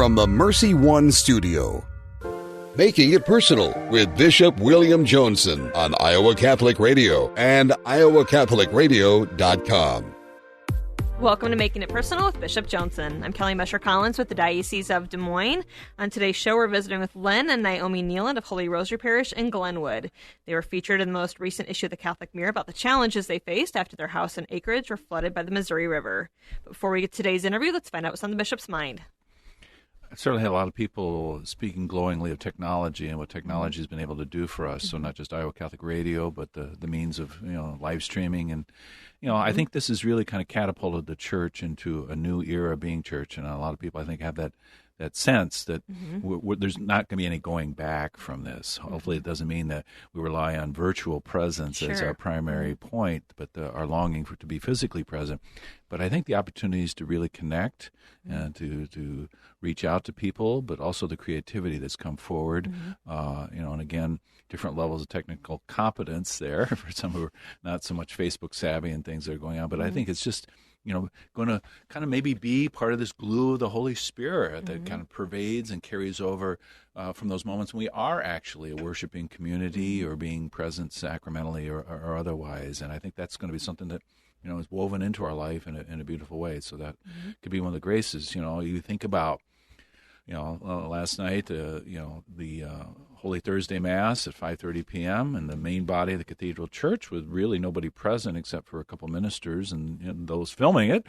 from the Mercy One studio. Making It Personal with Bishop William Joensen on Iowa Catholic Radio and iowacatholicradio.com. Welcome to Making It Personal with Bishop Joensen. I'm Kelly Mesher-Collins with the Diocese of Des Moines. On today's show, we're visiting with Len and Naomi Nieland of Holy Rosary Parish in Glenwood. They were featured in the most recent issue of the Catholic Mirror about the challenges they faced after their house and acreage were flooded by the Missouri River. But before we get to today's interview, let's find out what's on the bishop's mind. I certainly had a lot of people speaking glowingly of technology and what technology has been able to do for us. So not just Iowa Catholic Radio, but the means of live streaming. And I think this has really kind of catapulted the church into a new era of being church. And a lot of people, I think, have that sense that there's not going to be any going back from this. Hopefully it doesn't mean that we rely on virtual presence as our primary point, but our longing to be physically present. But I think the opportunities to really connect and to reach out to people, but also the creativity that's come forward, and again, different levels of technical competence there for some who are not so much Facebook savvy and things that are going on. But I think it's just going to kind of maybe be part of this glue of the Holy Spirit that kind of pervades and carries over from those moments when we are actually a worshiping community or being present sacramentally or otherwise. And I think that's going to be something that, is woven into our life in a beautiful way. So that could be one of the graces. You think about, last night, the Holy Thursday Mass at 5:30 p.m. in the main body of the Cathedral Church with really nobody present except for a couple ministers and those filming it.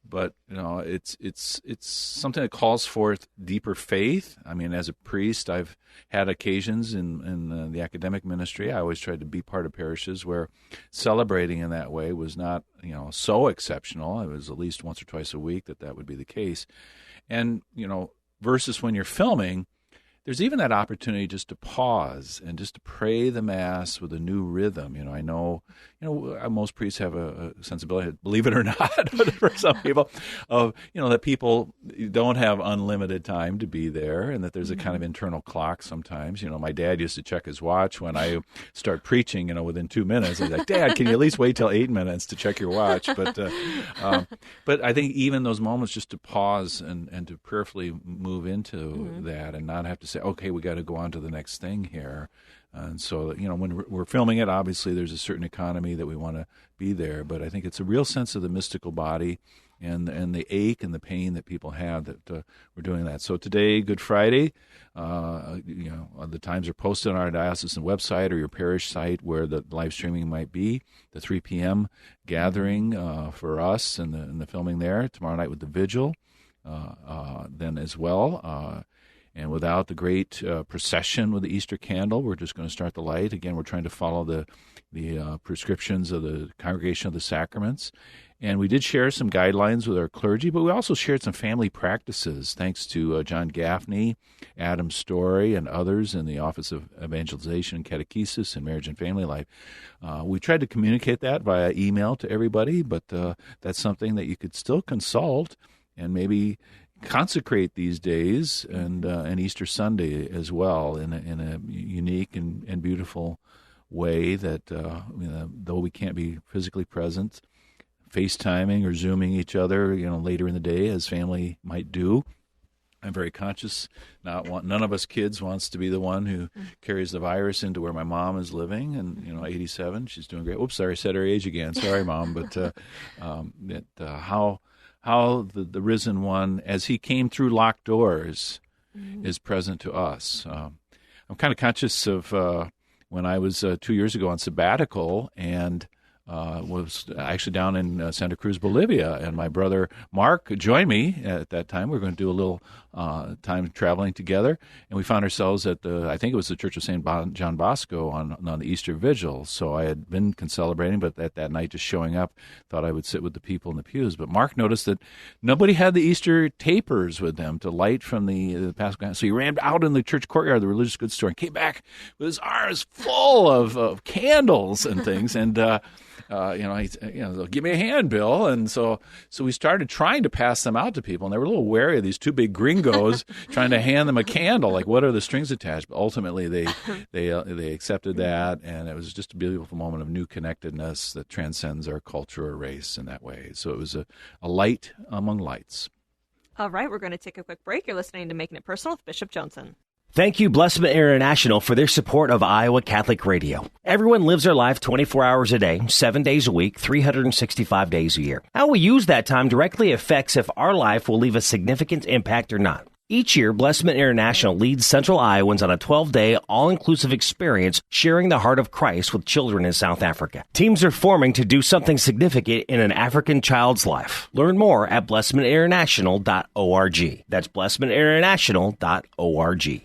But it's something that calls forth deeper faith. I mean, as a priest, I've had occasions in the academic ministry. I always tried to be part of parishes where celebrating in that way was not so exceptional. It was at least once or twice a week that would be the case. And, versus when you're filming, there's even that opportunity just to pause and just to pray the Mass with a new rhythm. I know, most priests have a sensibility, believe it or not, but for some people, that people don't have unlimited time to be there and that there's a kind of internal clock sometimes. My dad used to check his watch when I start preaching, within 2 minutes. He's like, Dad, can you at least wait till 8 minutes to check your watch? But I think even those moments just to pause and to prayerfully move into that and not have to say, okay, we got to go on to the next thing here. And so, when we're filming it, obviously there's a certain economy that we want to be there. But I think it's a real sense of the mystical body and the ache and the pain that people have that we're doing that. So today, Good Friday, the times are posted on our diocesan website or your parish site where the live streaming might be. The 3 p.m. gathering for us and the filming there. Tomorrow night with the vigil then as well. And without the great procession with the Easter candle, we're just going to start the light. Again, we're trying to follow the prescriptions of the Congregation of the Sacraments. And we did share some guidelines with our clergy, but we also shared some family practices, thanks to John Gaffney, Adam Story, and others in the Office of Evangelization and Catechesis and Marriage and Family Life. We tried to communicate that via email to everybody, but that's something that you could still consult and maybe consecrate these days and Easter Sunday as well in a unique and beautiful way that though we can't be physically present, FaceTiming or Zooming each other later in the day as family might do. I'm very conscious. None of us kids wants to be the one who carries the virus into where my mom is living, and 87. She's doing great. Oops, sorry, I said her age again. Sorry, Mom, but how the risen one, as he came through locked doors, is present to us. I'm kind of conscious of when I was 2 years ago on sabbatical and was actually down in Santa Cruz, Bolivia, and my brother Mark joined me at that time. We were going to do a little time traveling together, and we found ourselves at I think it was the Church of St. John Bosco on the Easter Vigil. So I had been celebrating, but that night just showing up, thought I would sit with the people in the pews. But Mark noticed that nobody had the Easter tapers with them to light from the Paschal. So he ran out in the church courtyard of the religious goods store and came back with his arms full of candles and things, and give me a hand, Bill. And so we started trying to pass them out to people, and they were a little wary of these two big gringos trying to hand them a candle. Like, what are the strings attached? But ultimately, they accepted that, and it was just a beautiful moment of new connectedness that transcends our culture or race in that way. So it was a light among lights. All right, we're going to take a quick break. You're listening to Making It Personal with Bishop Joensen. Thank you, Blessman International, for their support of Iowa Catholic Radio. Everyone lives their life 24 hours a day, 7 days a week, 365 days a year. How we use that time directly affects if our life will leave a significant impact or not. Each year, Blessman International leads Central Iowans on a 12-day, all-inclusive experience sharing the heart of Christ with children in South Africa. Teams are forming to do something significant in an African child's life. Learn more at blessmaninternational.org. That's blessmaninternational.org.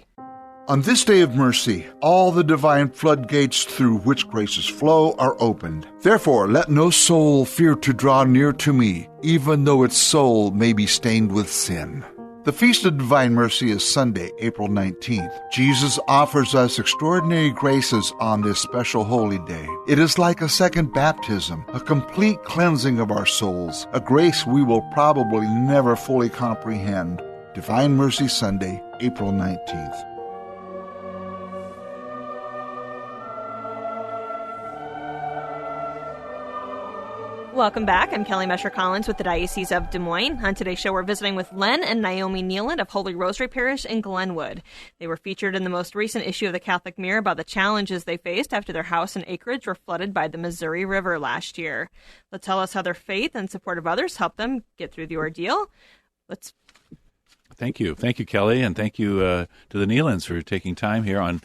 On this day of mercy, all the divine floodgates through which graces flow are opened. Therefore, let no soul fear to draw near to me, even though its soul may be stained with sin. The Feast of Divine Mercy is Sunday, April 19th. Jesus offers us extraordinary graces on this special holy day. It is like a second baptism, a complete cleansing of our souls, a grace we will probably never fully comprehend. Divine Mercy Sunday, April 19th. Welcome back. I'm Kelly Mesher-Collins with the Diocese of Des Moines. On today's show, we're visiting with Len and Naomi Nieland of Holy Rosary Parish in Glenwood. They were featured in the most recent issue of the Catholic Mirror about the challenges they faced after their house and acreage were flooded by the Missouri River last year. They'll tell us how their faith and support of others helped them get through the ordeal. Thank you, Kelly, and thank you to the Nielands for taking time here on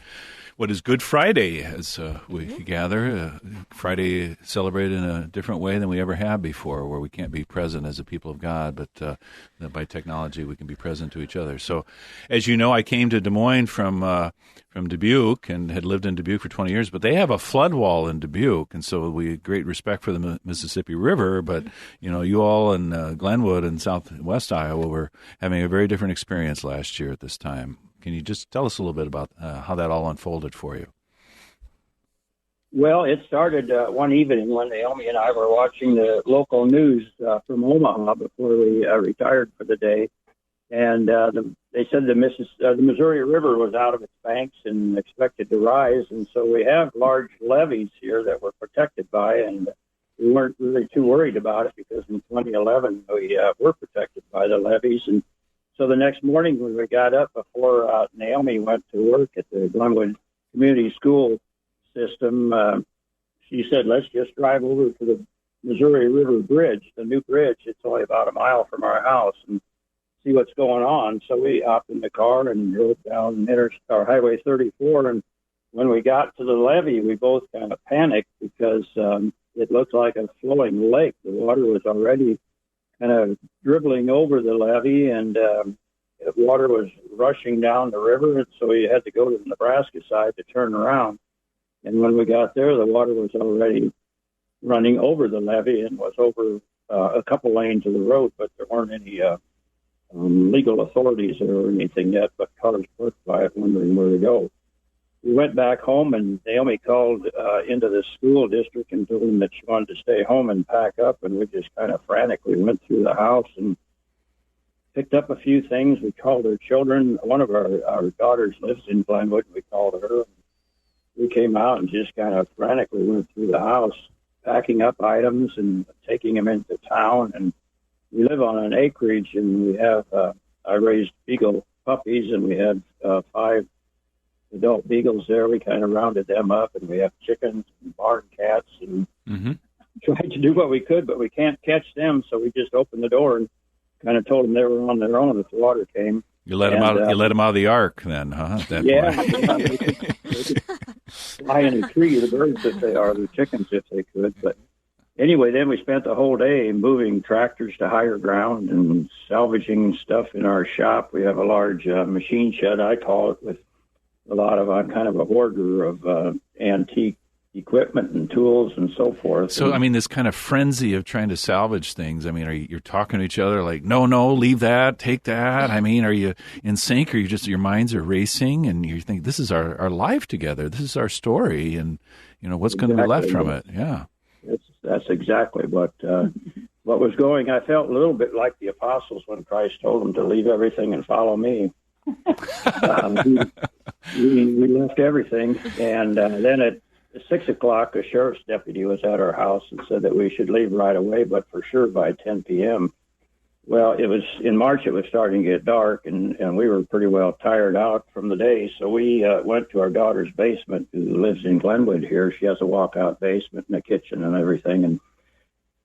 what is Good Friday, as we gather. Friday celebrated in a different way than we ever have before, where we can't be present as a people of God, but by technology we can be present to each other. So, as you know, I came to Des Moines from Dubuque and had lived in Dubuque for 20 years, but they have a flood wall in Dubuque, and so we had great respect for the Mississippi River, but you all in Glenwood and southwest Iowa were having a very different experience last year at this time. Can you just tell us a little bit about how that all unfolded for you? Well, it started one evening when Naomi and I were watching the local news from Omaha before we retired for the day. And they said the Missouri River was out of its banks and expected to rise. And so we have large levees here that we're protected by, and we weren't really too worried about it because in 2011 we were protected by the levees. And so the next morning when we got up before Naomi went to work at the Glenwood Community School system, she said, let's just drive over to the Missouri River Bridge, the new bridge. It's only about a mile from our house, and see what's going on. So we hopped in the car and drove down Highway 34. And when we got to the levee, we both kind of panicked because it looked like a flowing lake. The water was already kind of dribbling over the levee, and water was rushing down the river, and so we had to go to the Nebraska side to turn around. And when we got there, the water was already running over the levee and was over a couple lanes of the road, but there weren't any legal authorities there or anything yet, but cars parked by it wondering where to go. We went back home, and Naomi called into the school district and told them that she wanted to stay home and pack up, and we just kind of frantically went through the house and picked up a few things. We called her children. One of our daughters lives in Glenwood. We called her. We came out and just kind of frantically went through the house, packing up items and taking them into town. And we live on an acreage, and we have, I raised beagle puppies, and we had 5 adult beagles there. We kind of rounded them up, and we have chickens and barn cats, and tried to do what we could, but we can't catch them. So we just opened the door and kind of told them they were on their own if the water came. You let them out. You let them out of the ark, then, huh? At that point. They could fly in a tree, the birds if they are, the chickens if they could. But anyway, then we spent the whole day moving tractors to higher ground and salvaging stuff in our shop. We have a large machine shed, I call it, with a lot of, I'm kind of a hoarder of antique equipment and tools and so forth. So, I mean, this kind of frenzy of trying to salvage things, I mean, you're talking to each other like, no, leave that, take that. I mean, are you in sync, or you just, your minds are racing and you think, this is our life together, this is our story, and, what's going to be left from it? Yeah. That's exactly what was going. I felt a little bit like the apostles when Christ told them to leave everything and follow me. We left everything, and then at 6 o'clock, a sheriff's deputy was at our house and said that we should leave right away, but for sure by 10 p.m. Well, it was in March. It was starting to get dark, and we were pretty well tired out from the day. So we went to our daughter's basement, who lives in Glenwood here. She has a walkout basement and a kitchen and everything, and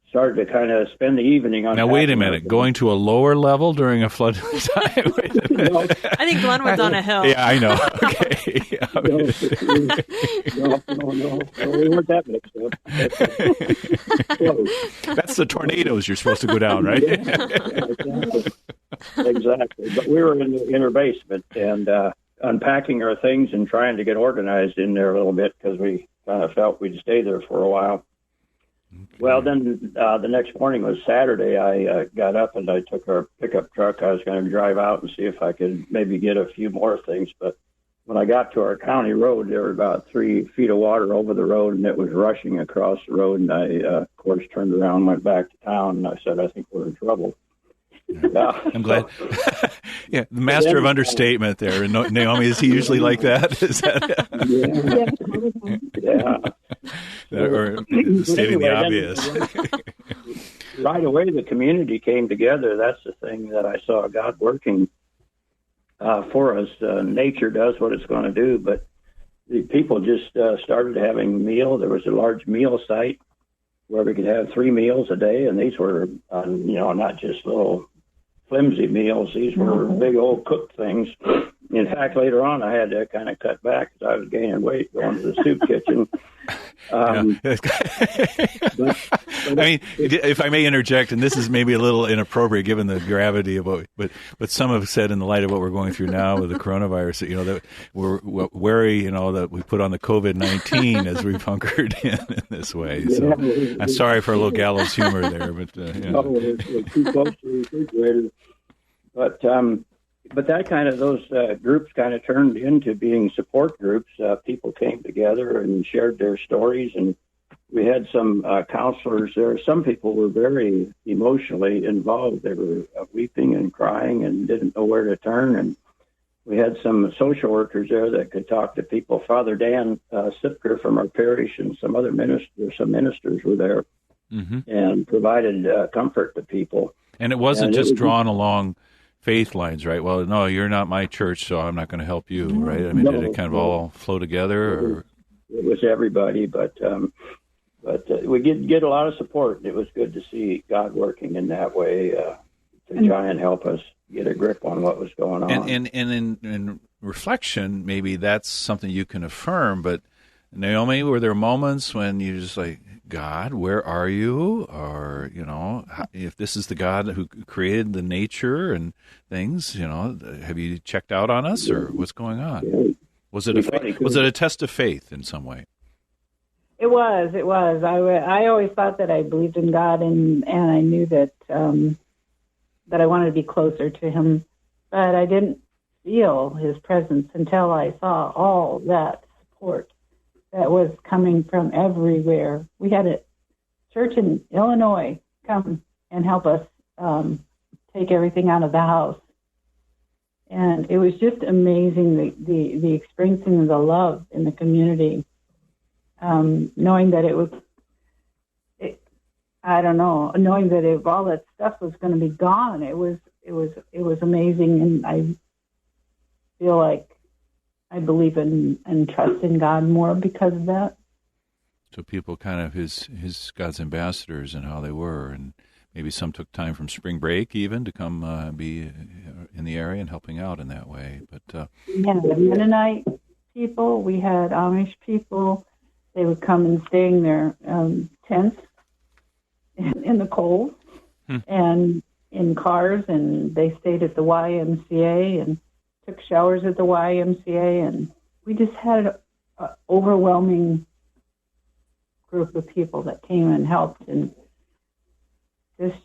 started to kind of spend the evening on. Now, wait a minute. Going to a lower level during a flood time? Wait a minute. I think Glenwood's on a hill. Yeah, I know. Okay. No. We weren't that mixed up. That's the tornadoes you're supposed to go down, right? Exactly. But we were in her basement and unpacking our things and trying to get organized in there a little bit because we kind of felt we'd stay there for a while. Okay. Well, then the next morning was Saturday. I got up and I took our pickup truck. I was going to drive out and see if I could maybe get a few more things. But when I got to our county road, there were about 3 feet of water over the road, and it was rushing across the road. And I, of course, turned around, went back to town, and I said, I think we're in trouble. Yeah. I'm glad. Yeah, the master of understatement there. And Naomi, is he usually like that? Is that? Yeah. Or stating the obvious. Right away, the community came together. That's the thing that I saw God working for us. Nature does what it's going to do, but the people just started having meal. There was a large meal site where we could have 3 meals a day, and these were, not just little flimsy meals. These were big old cooked things. In fact, later on, I had to kind of cut back because I was gaining weight going to the soup kitchen. I mean, if I may interject, and this is maybe a little inappropriate given the gravity of what, but some have said in the light of what we're going through now with the coronavirus, that we're wary, that we put on the COVID-19 as we've hunkered in this way. So I'm sorry for a little gallows humor there, but No, we're too close to the refrigerator. But that kind of, those groups kind of turned into being support groups. People came together and shared their stories, and we had some counselors there. Some people were very emotionally involved. They were weeping and crying and didn't know where to turn. And we had some social workers there that could talk to people. Father Dan Sipker from our parish and some other ministers were there and provided comfort to people. And it wasn't just drawn along faith lines, right? Well, no, you're not my church, so I'm not going to help you, right? I mean, did it kind of all flow together? Or? It was everybody, but we get a lot of support. It was good to see God working in that way to try and help us get a grip on what was going on. And in reflection, maybe that's something you can affirm, but Naomi, were there moments when you just like, God, where are you? Or, if this is the God who created the nature and things, have you checked out on us, or what's going on? Was it a test of faith in some way? It was. I always thought that I believed in God, and I knew that that I wanted to be closer to Him, but I didn't feel His presence until I saw all that support that was coming from everywhere. We had a church in Illinois come and help us take everything out of the house. And it was just amazing, the experiencing of the love in the community, knowing that knowing that if all that stuff was going to be gone, it was amazing. And I feel like I believe in and trust in God more because of that. So people kind of his God's ambassadors and how they were, and maybe some took time from spring break even to come be in the area and helping out in that way. But we had Mennonite people, we had Amish people. They would come and stay in their tents in the cold and in cars, and they stayed at the YMCA and took showers at the YMCA, and we just had an overwhelming group of people that came and helped and just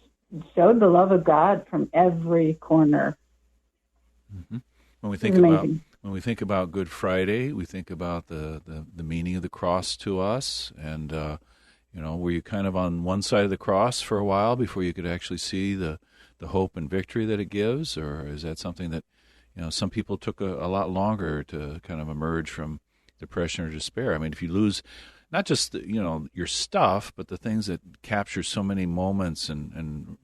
showed the love of God from every corner. Mm-hmm. When we think about Good Friday, we think about the meaning of the cross to us, and were you kind of on one side of the cross for a while before you could actually see the hope and victory that it gives, or is that something that some people took a lot longer to kind of emerge from depression or despair? I mean, if you lose not just your stuff, but the things that capture so many moments and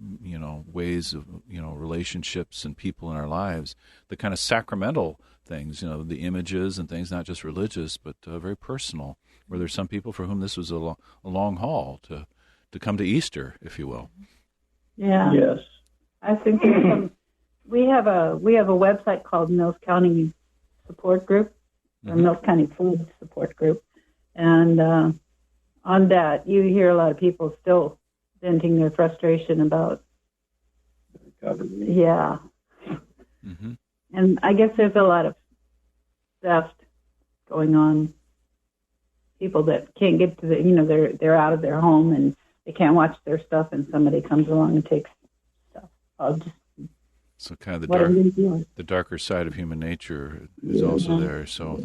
ways of relationships and people in our lives, the kind of sacramental things, the images and things, not just religious but very personal, where there's some people for whom this was a long haul to come to Easter, if you will. Yeah. Yes. I think we have a website called Mills County Support Group, or Mills County Food Support Group. And on that, you hear a lot of people still venting their frustration about, yeah. Mm-hmm. And I guess there's a lot of theft going on. People that can't get to they're out of their home and they can't watch their stuff, and somebody comes along and takes stuff. So kind of the darker side of human nature is also there. So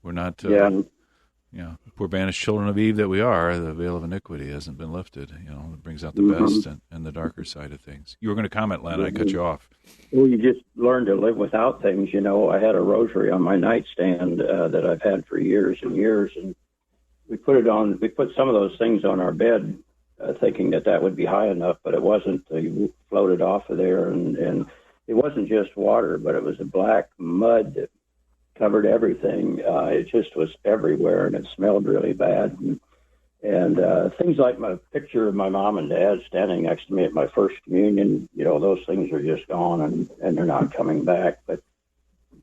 we're not. We're banished children of Eve that we are. The veil of iniquity hasn't been lifted. It brings out the best and the darker side of things. You were going to comment, Len. I cut you off. Well, you just learn to live without things. I had a rosary on my nightstand that I've had for years and years, and we put some of those things on our bed, thinking that would be high enough, but it wasn't. You floated off of there, and it wasn't just water, but it was a black mud that covered everything. It just was everywhere, and it smelled really bad. And things like my picture of my mom and dad standing next to me at my first communion, those things are just gone, and they're not coming back. But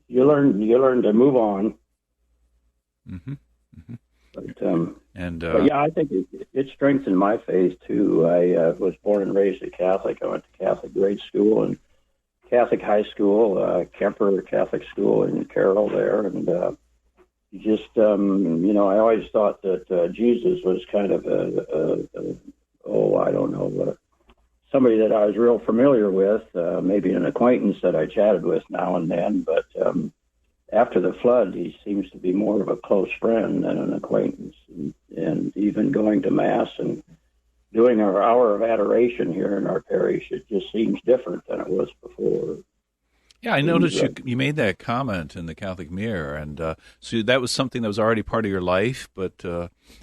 you learn to move on. Mm-hmm. Mm-hmm. But yeah, I think it strengthened my faith too. I was born and raised a Catholic. I went to Catholic grade school and Catholic high school, Kemper Catholic School in Carroll there, and I always thought that Jesus was kind of somebody that I was real familiar with, maybe an acquaintance that I chatted with now and then, but after the flood, he seems to be more of a close friend than an acquaintance, and even going to Mass and doing our hour of adoration here in our parish, it just seems different than it was before. Yeah, I noticed you made that comment in the Catholic Mirror, and so that was something that was already part of your life, but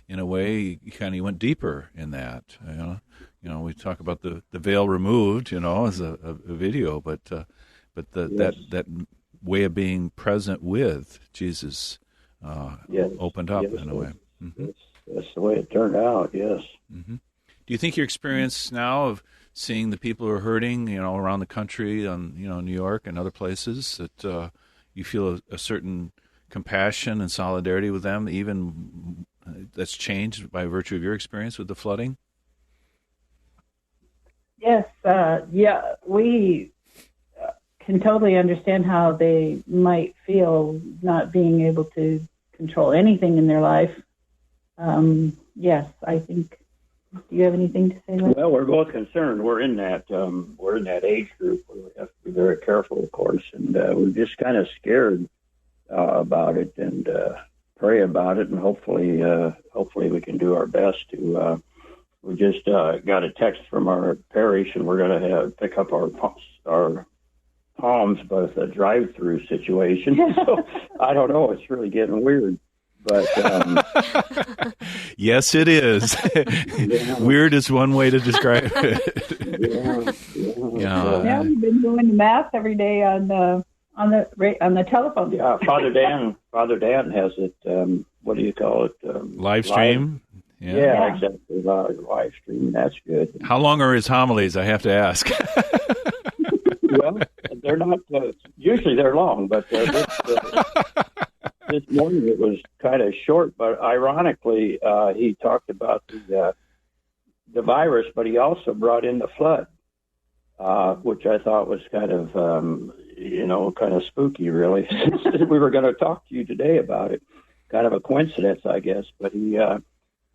in a way, you went deeper in that. We talk about the veil removed, as a video, but that way of being present with Jesus opened up in a way. Mm-hmm. That's the way it turned out. Yes. Mm-hmm. Do you think your experience now of seeing the people who are hurting, around the country, New York and other places, that you feel a certain compassion and solidarity with them, even that's changed by virtue of your experience with the flooding? Yes. We can totally understand how they might feel not being able to control anything in their life. Yes, I think. Do you have anything to say? Well, we're both concerned. We're in that age group where we have to be very careful, of course, and we're just kind of scared about it and pray about it, and hopefully we can do our best to. We just got a text from our parish, and we're going to pick up our palms, both a drive-through situation. So I don't know. It's really getting weird. But yes, it is. Weird is one way to describe it. Yeah, we've been doing the Mass every day on the telephone. Yeah, Father Dan has it. What do you call it? Live stream. Yeah, exactly. Live stream. That's good. How long are his homilies? I have to ask. Well, they're not. Usually they're long, but this morning it was kind of short. But ironically, he talked about the virus, but he also brought in the flood, which I thought was kind of spooky, really. We were going to talk to you today about it. Kind of a coincidence, I guess. But he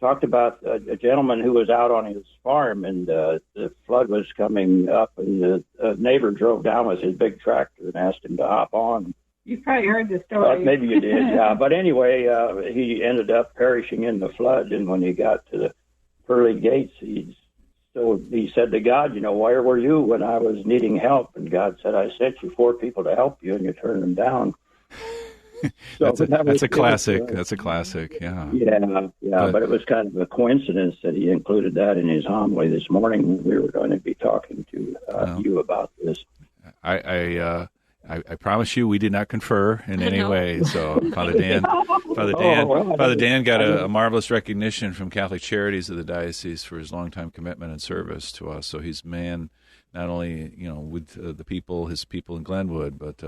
talked about a gentleman who was out on his farm, and the flood was coming up, and the neighbor drove down with his big tractor and asked him to hop on. You probably heard the story. Maybe you did, yeah. But anyway, he ended up perishing in the flood, and when he got to the pearly gates, he said to God, where were you when I was needing help? And God said, I sent you 4 people to help you, and you turned them down. So that's a classic. That's a classic. Yeah. Yeah. But it was kind of a coincidence that he included that in his homily this morning when we were going to be talking to you about this. I promise you, we did not confer in any way. So Father Dan got a marvelous recognition from Catholic Charities of the diocese for his longtime commitment and service to us. So he's man, not only with his people in Glenwood, but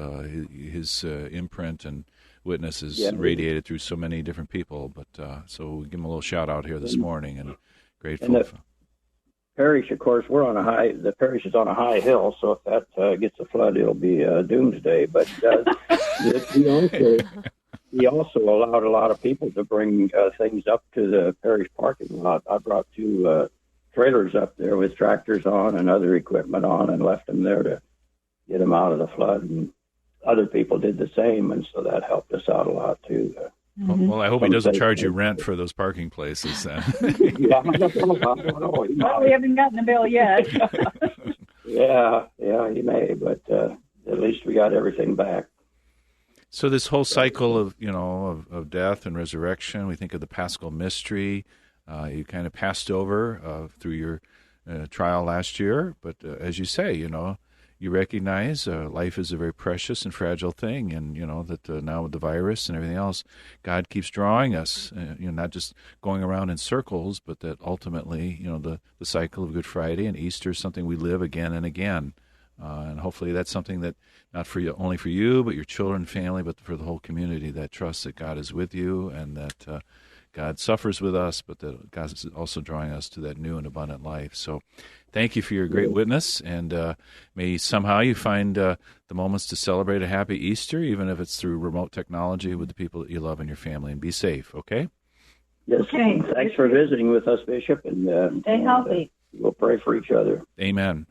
his imprint and witness is radiated through so many different people. But so we give him a little shout out here this morning, and grateful. And parish, of course, the parish is on a high hill, so if that gets a flood, it'll be doomsday. But he also allowed a lot of people to bring things up to the parish parking lot. I brought 2 trailers up there with tractors on and other equipment on and left them there to get them out of the flood. And other people did the same, and so that helped us out a lot, too. Well, I hope he doesn't charge you rent for those parking places then. Yeah, I don't know. Well, we haven't gotten the bill yet. Yeah, he may, but at least we got everything back. So this whole cycle of death and resurrection, we think of the Paschal mystery. You kind of passed over through your trial last year, but as you say, you recognize life is a very precious and fragile thing, and that now with the virus and everything else, God keeps drawing us, not just going around in circles, but that ultimately, the cycle of Good Friday and Easter is something we live again and again, and hopefully that's something that not only for you, but your children, family, but for the whole community that trusts that God is with you and that God suffers with us, but that God is also drawing us to that new and abundant life. So thank you for your great witness, and may somehow you find the moments to celebrate a happy Easter, even if it's through remote technology with the people that you love and your family, and be safe, okay? Yes. Okay. Thanks for visiting with us, Bishop, and stay healthy. We'll pray for each other. Amen.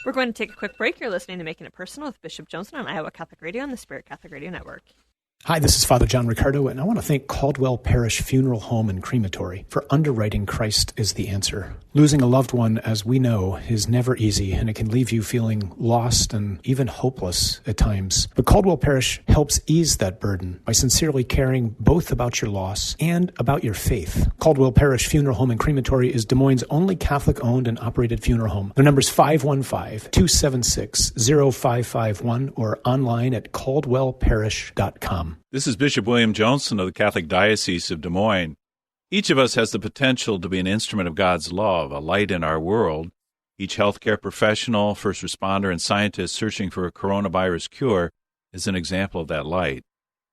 We're going to take a quick break. You're listening to Making It Personal with Bishop Joensen on Iowa Catholic Radio and the Spirit Catholic Radio Network. Hi, this is Father John Ricardo, and I want to thank Caldwell Parish Funeral Home and Crematory for underwriting Christ is the Answer. Losing a loved one, as we know, is never easy, and it can leave you feeling lost and even hopeless at times. But Caldwell Parish helps ease that burden by sincerely caring both about your loss and about your faith. Caldwell Parish Funeral Home and Crematory is Des Moines' only Catholic-owned and operated funeral home. Their number is 515-276-0551 or online at caldwellparish.com. This is Bishop William Joensen of the Catholic Diocese of Des Moines. Each of us has the potential to be an instrument of God's love, a light in our world. Each healthcare professional, first responder, and scientist searching for a coronavirus cure is an example of that light.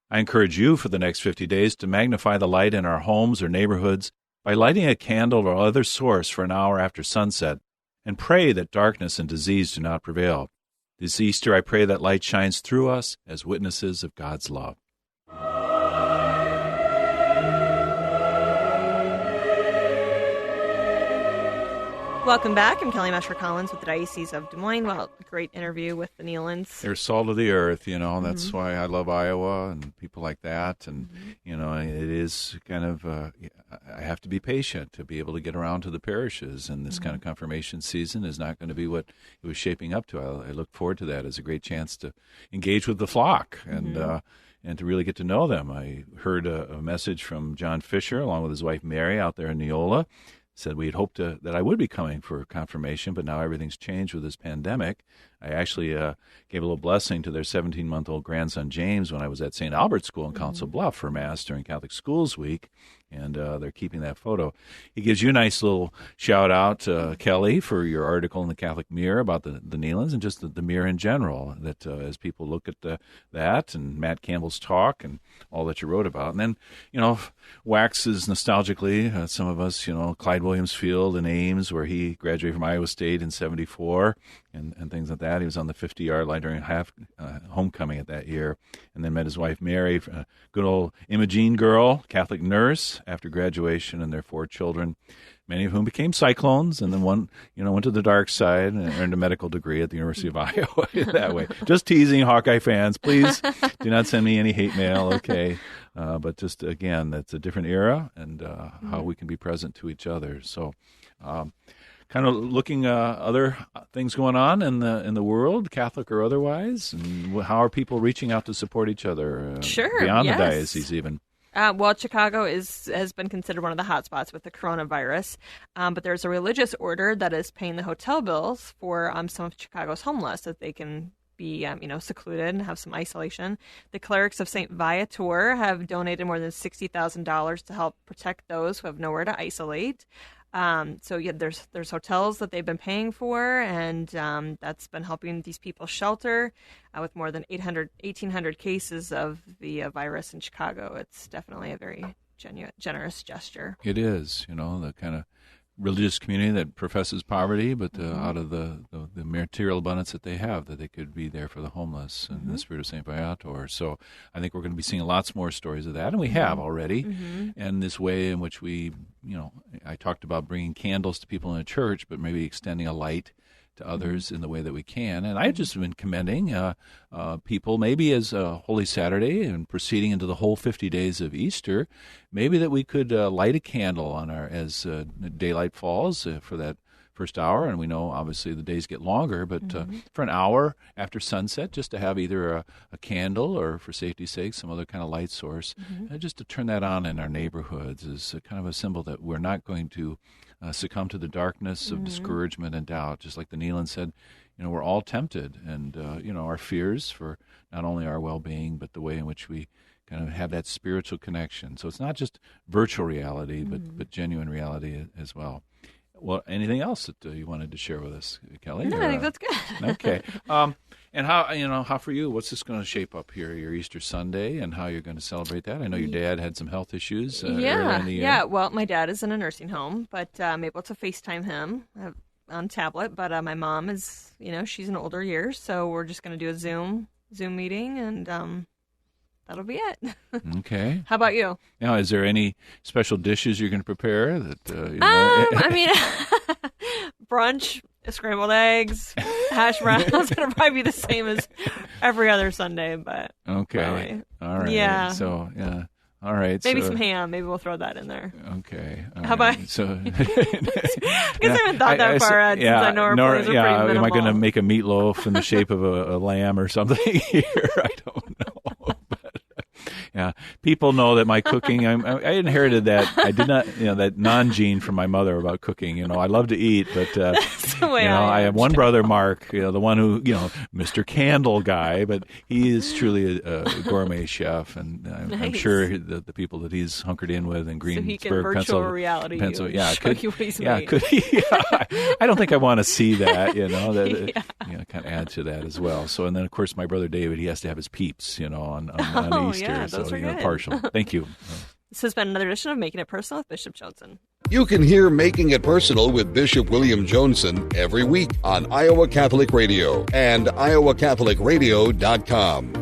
I encourage you for the next 50 days to magnify the light in our homes or neighborhoods by lighting a candle or other source for an hour after sunset, and pray that darkness and disease do not prevail. This Easter, I pray that light shines through us as witnesses of God's love. Welcome back. I'm Kelly Mesher-Collins with the Diocese of Des Moines. Well, great interview with the Nielands. They're salt of the earth, and that's why I love Iowa and people like that. And, it is kind of, I have to be patient to be able to get around to the parishes. And this kind of confirmation season is not going to be what it was shaping up to. I look forward to that as a great chance to engage with the flock and to really get to know them. I heard a message from John Fisher along with his wife Mary out there in Neola. Said we had hoped that I would be coming for confirmation, but now everything's changed with this pandemic. I actually gave a little blessing to their 17-month-old grandson, James, when I was at St. Albert School in Council Bluff for Mass during Catholic Schools Week, and they're keeping that photo. He gives you a nice little shout-out, Kelly, for your article in the Catholic Mirror about the Nielands and just the Mirror in general, that as people look at that and Matt Campbell's talk and all that you wrote about. And then, waxes nostalgically, some of us, Clyde Williams Field in Ames, where he graduated from Iowa State in 74, and things like that. He was on the 50-yard line during homecoming at that year, and then met his wife Mary, good old Imogene girl, Catholic nurse, after graduation, and their 4 children, many of whom became Cyclones, and then one, went to the dark side and earned a medical degree at the University of Iowa that way. Just teasing, Hawkeye fans. Please do not send me any hate mail, okay? But just, again, that's a different era and how we can be present to each other. So kind of looking other things going on in the world, Catholic or otherwise, and how are people reaching out to support each other beyond the diocese even? Well, Chicago has been considered one of the hot spots with the coronavirus, but there's a religious order that is paying the hotel bills for some of Chicago's homeless, so that they can be secluded and have some isolation. The clerics of St. Viator have donated more than $60,000 to help protect those who have nowhere to isolate. There's hotels that they've been paying for, and that's been helping these people shelter. With more than 1,800 cases of the virus in Chicago, it's definitely a very generous gesture. It is, the kind of religious community that professes poverty, but out of the material abundance that they have, that they could be there for the homeless in the spirit of St. Viator. So I think we're going to be seeing lots more stories of that, and we have already. And this way in which we, I talked about bringing candles to people in a church, but maybe extending a light to others in the way that we can. And I've just been commending people, maybe as Holy Saturday and proceeding into the whole 50 days of Easter, maybe that we could light a candle on as daylight falls for that first hour. And we know, obviously, the days get longer, but for an hour after sunset, just to have either a candle or, for safety's sake, some other kind of light source, just to turn that on in our neighborhoods is kind of a symbol that we're not going to succumb to the darkness of discouragement and doubt. Just like the Nieland said, we're all tempted, and our fears for not only our well-being, but the way in which we kind of have that spiritual connection. So it's not just virtual reality, but genuine reality as well. Well, anything else that you wanted to share with us, Kelly? No, I think that's good. Okay. And how for you? What's this going to shape up here, your Easter Sunday, and how you're going to celebrate that? I know your dad had some health issues earlier in the year. Yeah. Well, my dad is in a nursing home, but I'm able to FaceTime him on tablet. But my mom is, she's in older years, so we're just going to do a Zoom meeting, and that'll be it. Okay. How about you? Now, is there any special dishes you're going to prepare? Brunch, scrambled eggs, hash browns. It'll probably be the same as every other Sunday, but okay. Probably. All right. Yeah. So, yeah. All right. Maybe some ham. Maybe we'll throw that in there. Okay. How about? So, I haven't thought that far out since I know our plans are pretty minimal. Am I going to make a meatloaf in the shape of a lamb or something here? I don't know. Yeah, people know that my cooking, I inherited that. I did not, that non-gene from my mother about cooking. I love to eat, but, I have one brother, Mark, the one who, Mr. Candle guy, but he is truly a gourmet chef. And I'm sure that the people that he's hunkered in with in Greensburg, so he can virtual reality Pennsylvania. Yeah, show you what he's made. Could he? I don't think I want to see that, kind of add to that as well. So, and then, of course, my brother David, he has to have his peeps, on Easter. Yeah, so, good. Partial. Thank you. This has been another edition of Making It Personal with Bishop Joensen. You can hear Making It Personal with Bishop William Joensen every week on Iowa Catholic Radio and iowacatholicradio.com.